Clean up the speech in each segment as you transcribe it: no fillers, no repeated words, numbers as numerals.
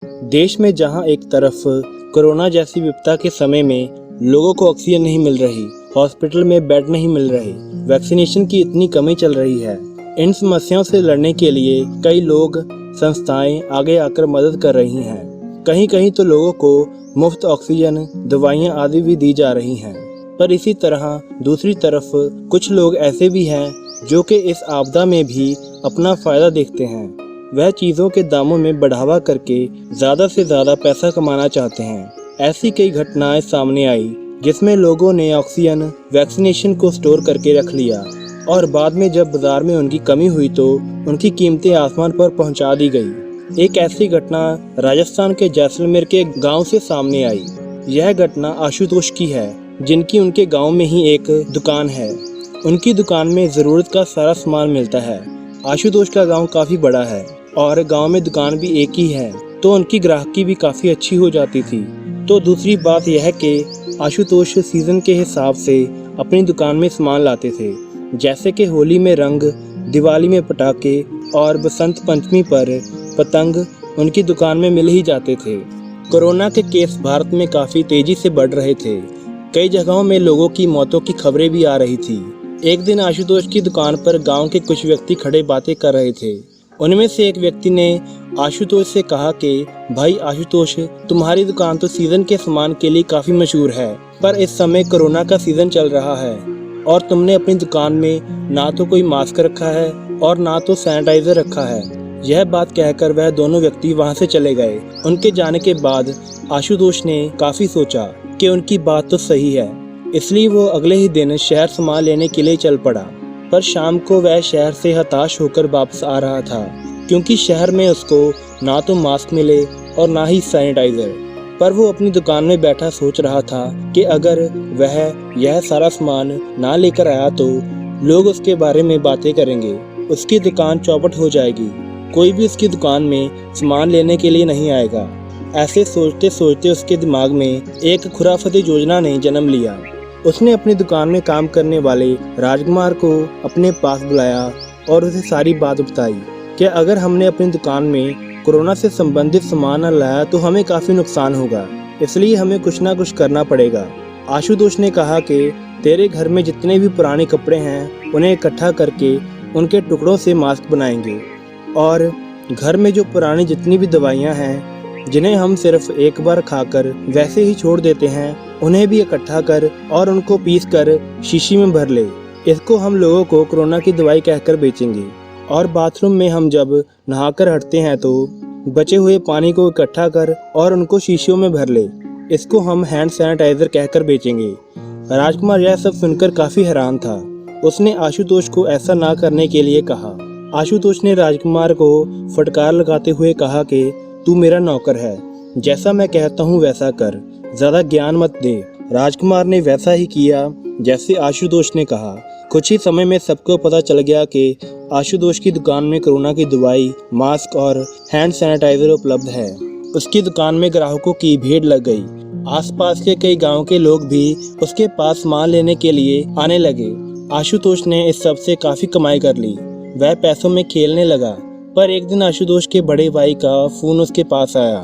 देश में जहां एक तरफ कोरोना जैसी विपदा के समय में लोगों को ऑक्सीजन नहीं मिल रही, हॉस्पिटल में बेड नहीं मिल रहे, वैक्सीनेशन की इतनी कमी चल रही है। इन समस्याओं से लड़ने के लिए कई लोग, संस्थाएं आगे आकर मदद कर रही हैं। कहीं कहीं तो लोगों को मुफ्त ऑक्सीजन, दवाइयां आदि भी दी जा रही हैं। पर इसी तरह दूसरी तरफ कुछ लोग ऐसे भी हैं जो कि इस आपदा में भी अपना फायदा देखते हैं। वह चीज़ों के दामों में बढ़ावा करके ज़्यादा से ज़्यादा पैसा कमाना चाहते हैं। ऐसी कई घटनाएं सामने आई जिसमें लोगों ने ऑक्सीजन, वैक्सीनेशन को स्टोर करके रख लिया और बाद में जब बाजार में उनकी कमी हुई तो उनकी कीमतें आसमान पर पहुंचा दी गई। एक ऐसी घटना राजस्थान के जैसलमेर के गांव से सामने आई। यह घटना आशुतोष की है, जिनकी उनके गांव में ही एक दुकान है। उनकी दुकान में ज़रूरत का सारा सामान मिलता है। आशुतोष का गांव काफ़ी बड़ा है और गांव में दुकान भी एक ही है, तो उनकी ग्राहकी भी काफ़ी अच्छी हो जाती थी। तो दूसरी बात यह है कि आशुतोष सीज़न के हिसाब से अपनी दुकान में सामान लाते थे, जैसे कि होली में रंग, दिवाली में पटाखे और बसंत पंचमी पर पतंग उनकी दुकान में मिल ही जाते थे। कोरोना के केस भारत में काफ़ी तेज़ी से बढ़ रहे थे। कई जगहों में लोगों की मौतों की खबरें भी आ रही थी। एक दिन आशुतोष की दुकान पर गांव के कुछ व्यक्ति खड़े बातें कर रहे थे। उनमें से एक व्यक्ति ने आशुतोष से कहा कि भाई आशुतोष, तुम्हारी दुकान तो सीजन के सामान के लिए काफ़ी मशहूर है, पर इस समय कोरोना का सीजन चल रहा है और तुमने अपनी दुकान में ना तो कोई मास्क रखा है और ना तो सैनिटाइजर रखा है। यह बात कहकर वह दोनों व्यक्ति वहां से चले गए। उनके जाने के बाद आशुतोष ने काफ़ी सोचा कि उनकी बात तो सही है, इसलिए वो अगले ही दिन शहर सामान लेने के लिए चल पड़ा। पर शाम को वह शहर से हताश होकर वापस आ रहा था, क्योंकि शहर में उसको ना तो मास्क मिले और ना ही सैनिटाइजर। पर वो अपनी दुकान में बैठा सोच रहा था कि अगर वह यह सारा सामान ना लेकर आया तो लोग उसके बारे में बातें करेंगे, उसकी दुकान चौपट हो जाएगी, कोई भी उसकी दुकान में सामान लेने के लिए नहीं आएगा। ऐसे सोचते सोचते उसके दिमाग में एक खुराफती योजना ने जन्म लिया। उसने अपनी दुकान में काम करने वाले राजकुमार को अपने पास बुलाया और उसे सारी बात बताई कि अगर हमने अपनी दुकान में कोरोना से संबंधित सामान न लाया तो हमें काफ़ी नुकसान होगा, इसलिए हमें कुछ ना कुछ करना पड़ेगा। आशुतोष ने कहा कि तेरे घर में जितने भी पुराने कपड़े हैं उन्हें इकट्ठा करके उनके टुकड़ों से मास्क बनाएंगे और घर में जो पुरानी जितनी भी दवाइयाँ हैं जिन्हें हम सिर्फ एक बार खाकर वैसे ही छोड़ देते हैं, उन्हें भी इकट्ठा कर और उनको पीस कर शीशी में भर ले। इसको हम लोगों को कोरोना की दवाई कहकर बेचेंगे और बाथरूम में हम जब नहाकर हटते हैं तो बचे हुए पानी को इकट्ठा कर और उनको शीशियों में भर ले। इसको हम हैंड सैनिटाइजर कहकर बेचेंगे। राजकुमार यह सब सुनकर काफ़ी हैरान था। उसने आशुतोष को ऐसा ना करने के लिए कहा। आशुतोष ने राजकुमार को फटकार लगाते हुए कहा कि तू मेरा नौकर है, जैसा मैं कहता हूँ वैसा कर, ज़्यादा ज्ञान मत दे। राजकुमार ने वैसा ही किया जैसे आशुतोष ने कहा। कुछ ही समय में सबको पता चल गया कि आशुतोष की दुकान में कोरोना की दवाई, मास्क और हैंड सैनिटाइजर उपलब्ध है। उसकी दुकान में ग्राहकों की भीड़ लग गई। आसपास के कई गाँव के लोग भी उसके पास सामान लेने के लिए आने लगे। आशुतोष ने इस सब से काफ़ी कमाई कर ली। वह पैसों में खेलने लगा। पर एक दिन आशुतोष के बड़े भाई का फ़ोन उसके पास आया।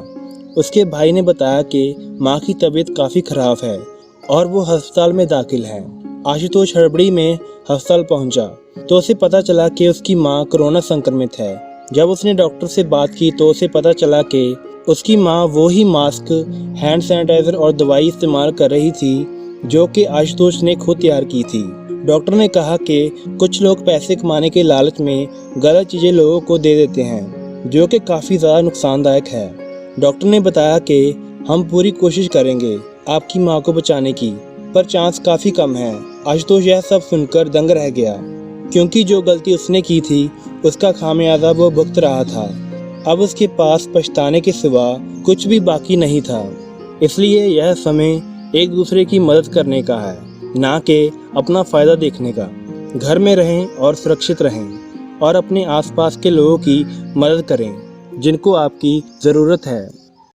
उसके भाई ने बताया कि माँ की तबीयत काफ़ी ख़राब है और वो अस्पताल में दाखिल है। आशुतोष हड़बड़ी में अस्पताल पहुंचा तो उसे पता चला कि उसकी माँ कोरोना संक्रमित है। जब उसने डॉक्टर से बात की तो उसे पता चला कि उसकी माँ वो ही मास्क, हैंड सैनिटाइजर और दवाई इस्तेमाल कर रही थी जो कि आशुतोष ने खुद तैयार की थी। डॉक्टर ने कहा कि कुछ लोग पैसे कमाने के लालच में गलत चीज़ें लोगों को दे देते हैं, जो कि काफ़ी ज़्यादा नुकसानदायक है। डॉक्टर ने बताया कि हम पूरी कोशिश करेंगे आपकी माँ को बचाने की, पर चांस काफ़ी कम है। आशुतोष यह सब सुनकर दंग रह गया, क्योंकि जो गलती उसने की थी उसका खामियाजा वो भुगत रहा था। अब उसके पास पछताने के सिवा कुछ भी बाकी नहीं था। इसलिए यह समय एक दूसरे की मदद करने का है, ना कि अपना फ़ायदा देखने का। घर में रहें और सुरक्षित रहें और अपने आसपास के लोगों की मदद करें जिनको आपकी ज़रूरत है।